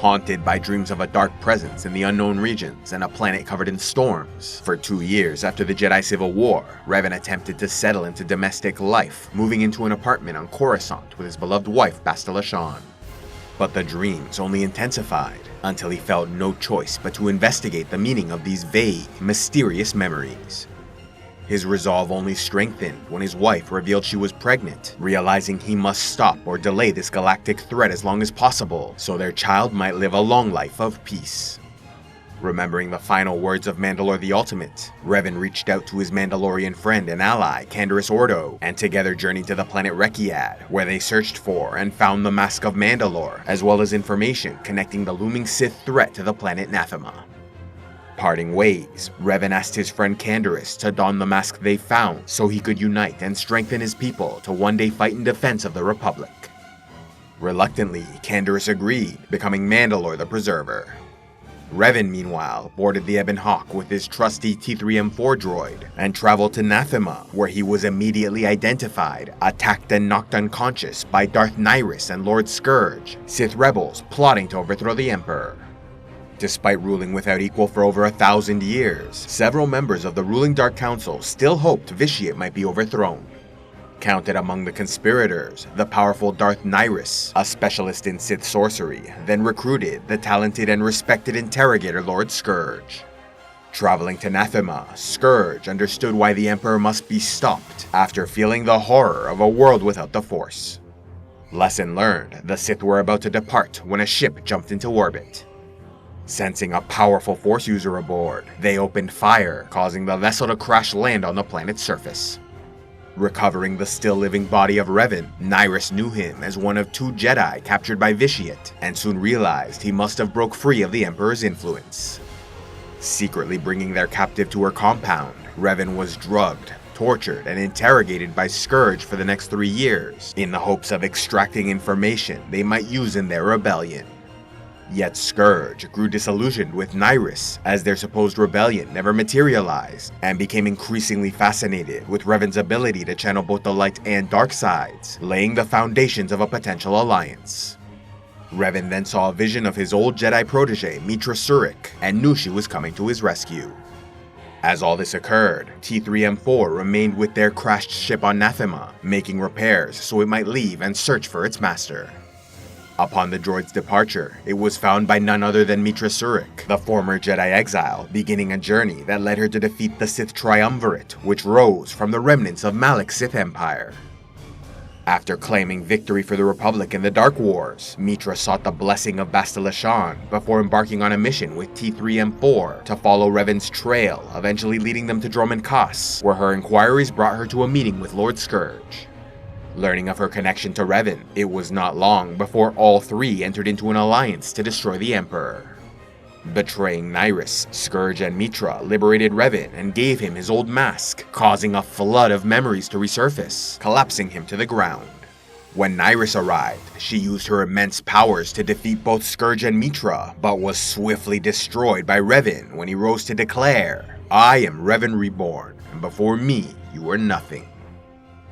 haunted by dreams of a dark presence in the unknown regions and a planet covered in storms. For 2 years after the Jedi Civil War, Revan attempted to settle into domestic life, moving into an apartment on Coruscant with his beloved wife Bastila Shan. But the dreams only intensified until he felt no choice but to investigate the meaning of these vague, mysterious memories. His resolve only strengthened when his wife revealed she was pregnant, realizing he must stop or delay this galactic threat as long as possible so their child might live a long life of peace. Remembering the final words of Mandalore the Ultimate, Revan reached out to his Mandalorian friend and ally, Canderous Ordo, and together journeyed to the planet Rekiad, where they searched for and found the Mask of Mandalore, as well as information connecting the looming Sith threat to the planet Nathema. Parting ways, Revan asked his friend Canderous to don the mask they found so he could unite and strengthen his people to one day fight in defense of the Republic. Reluctantly, Canderous agreed, becoming Mandalore the Preserver. Revan, meanwhile, boarded the Ebon Hawk with his trusty T3M4 droid and traveled to Nathema, where he was immediately identified, attacked and knocked unconscious by Darth Nihilus and Lord Scourge, Sith rebels plotting to overthrow the Emperor. Despite ruling without equal for over 1,000 years, several members of the ruling Dark Council still hoped Vitiate might be overthrown. Counted among the conspirators, the powerful Darth Nihilus, a specialist in Sith sorcery, then recruited the talented and respected interrogator Lord Scourge. Traveling to Nathema, Scourge understood why the Emperor must be stopped after feeling the horror of a world without the Force. Lesson learned, the Sith were about to depart when a ship jumped into orbit. Sensing a powerful Force user aboard, they opened fire, causing the vessel to crash land on the planet's surface. Recovering the still-living body of Revan, Nihilus knew him as one of 2 Jedi captured by Vitiate, and soon realized he must have broke free of the Emperor's influence. Secretly bringing their captive to her compound, Revan was drugged, tortured, and interrogated by Scourge for the next 3 years, in the hopes of extracting information they might use in their rebellion. Yet Scourge grew disillusioned with Nihilus as their supposed rebellion never materialized, and became increasingly fascinated with Revan's ability to channel both the light and dark sides, laying the foundations of a potential alliance. Revan then saw a vision of his old Jedi protege Meetra Surik, and knew she was coming to his rescue. As all this occurred, T3M4 remained with their crashed ship on Nathema, making repairs so it might leave and search for its master. Upon the droid's departure, it was found by none other than Meetra Surik, the former Jedi exile, beginning a journey that led her to defeat the Sith Triumvirate, which rose from the remnants of Malak's Sith Empire. After claiming victory for the Republic in the Dark Wars, Meetra sought the blessing of Bastila Shan before embarking on a mission with T3M4 to follow Revan's trail, eventually leading them to Dromund Kaas, where her inquiries brought her to a meeting with Lord Scourge. Learning of her connection to Revan, it was not long before all 3 entered into an alliance to destroy the Emperor. Betraying Nihilus, Scourge and Meetra liberated Revan and gave him his old mask, causing a flood of memories to resurface, collapsing him to the ground. When Nihilus arrived, she used her immense powers to defeat both Scourge and Meetra, but was swiftly destroyed by Revan when he rose to declare, "I am Revan Reborn, and before me, you are nothing."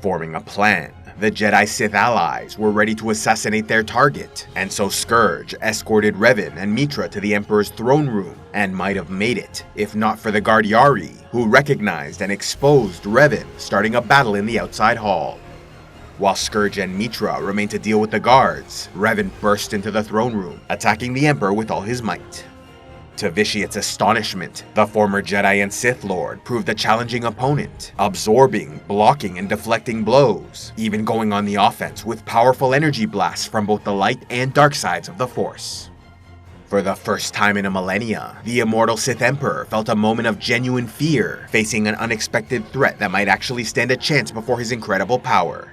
Forming a plan, the Jedi Sith allies were ready to assassinate their target, and so Scourge escorted Revan and Meetra to the Emperor's throne room, and might have made it, if not for the Guardiari, who recognized and exposed Revan, starting a battle in the outside hall. While Scourge and Meetra remained to deal with the guards, Revan burst into the throne room, attacking the Emperor with all his might. To Vitiate's astonishment, the former Jedi and Sith Lord proved a challenging opponent, absorbing, blocking, and deflecting blows, even going on the offense with powerful energy blasts from both the light and dark sides of the Force. For the first time in a millennia, the Immortal Sith Emperor felt a moment of genuine fear, facing an unexpected threat that might actually stand a chance before his incredible power.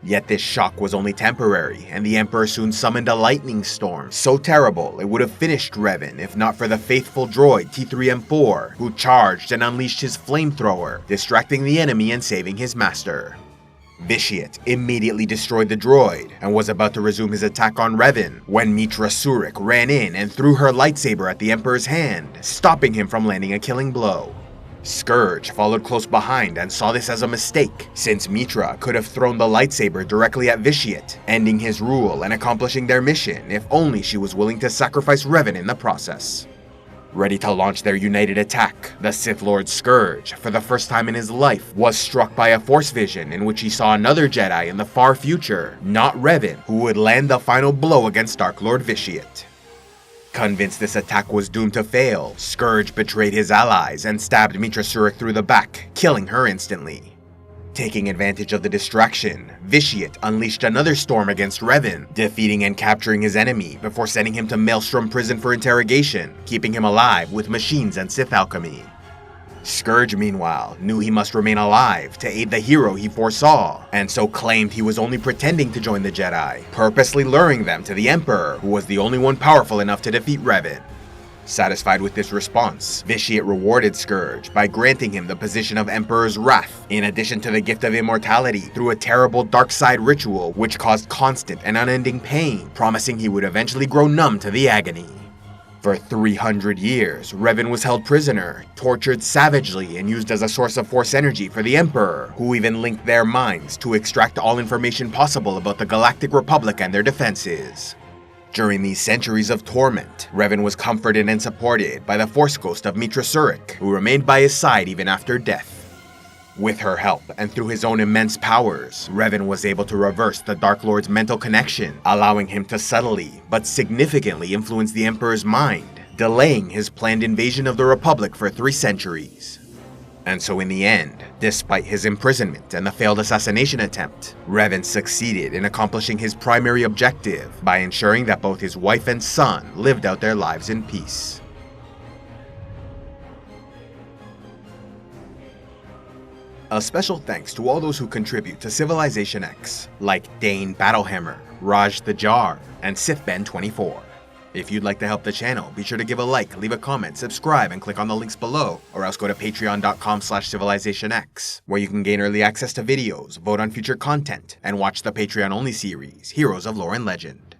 Yet this shock was only temporary, and the Emperor soon summoned a lightning storm so terrible it would have finished Revan if not for the faithful droid T3M4, who charged and unleashed his flamethrower, distracting the enemy and saving his master. Vitiate immediately destroyed the droid, and was about to resume his attack on Revan, when Meetra Surik ran in and threw her lightsaber at the Emperor's hand, stopping him from landing a killing blow. Scourge followed close behind and saw this as a mistake, since Mitra could have thrown the lightsaber directly at Vitiate, ending his rule and accomplishing their mission if only she was willing to sacrifice Revan in the process. Ready to launch their united attack, the Sith Lord Scourge, for the first time in his life, was struck by a Force vision in which he saw another Jedi in the far future, not Revan, who would land the final blow against Dark Lord Vitiate. Convinced this attack was doomed to fail, Scourge betrayed his allies and stabbed Mitra Surik through the back, killing her instantly. Taking advantage of the distraction, Vitiate unleashed another storm against Revan, defeating and capturing his enemy before sending him to Maelstrom Prison for interrogation, keeping him alive with machines and Sith alchemy. Scourge, meanwhile, knew he must remain alive to aid the hero he foresaw, and so claimed he was only pretending to join the Jedi, purposely luring them to the Emperor, who was the only one powerful enough to defeat Revan. Satisfied with this response, Vitiate rewarded Scourge by granting him the position of Emperor's Wrath, in addition to the gift of immortality through a terrible dark side ritual which caused constant and unending pain, promising he would eventually grow numb to the agony. For 300 years, Revan was held prisoner, tortured savagely, and used as a source of Force energy for the Emperor, who even linked their minds to extract all information possible about the Galactic Republic and their defenses. During these centuries of torment, Revan was comforted and supported by the Force ghost of Mitra Surik, who remained by his side even after death. With her help, and through his own immense powers, Revan was able to reverse the Dark Lord's mental connection, allowing him to subtly, but significantly influence the Emperor's mind, delaying his planned invasion of the Republic for 3 centuries. And so in the end, despite his imprisonment and the failed assassination attempt, Revan succeeded in accomplishing his primary objective by ensuring that both his wife and son lived out their lives in peace. A special thanks to all those who contribute to Civilization X, like Dane Battlehammer, Raj the Jar, and SithBen24. If you'd like to help the channel, be sure to give a like, leave a comment, subscribe, and click on the links below, or else go to patreon.com/civilizationx, where you can gain early access to videos, vote on future content, and watch the Patreon-only series, Heroes of Lore and Legend.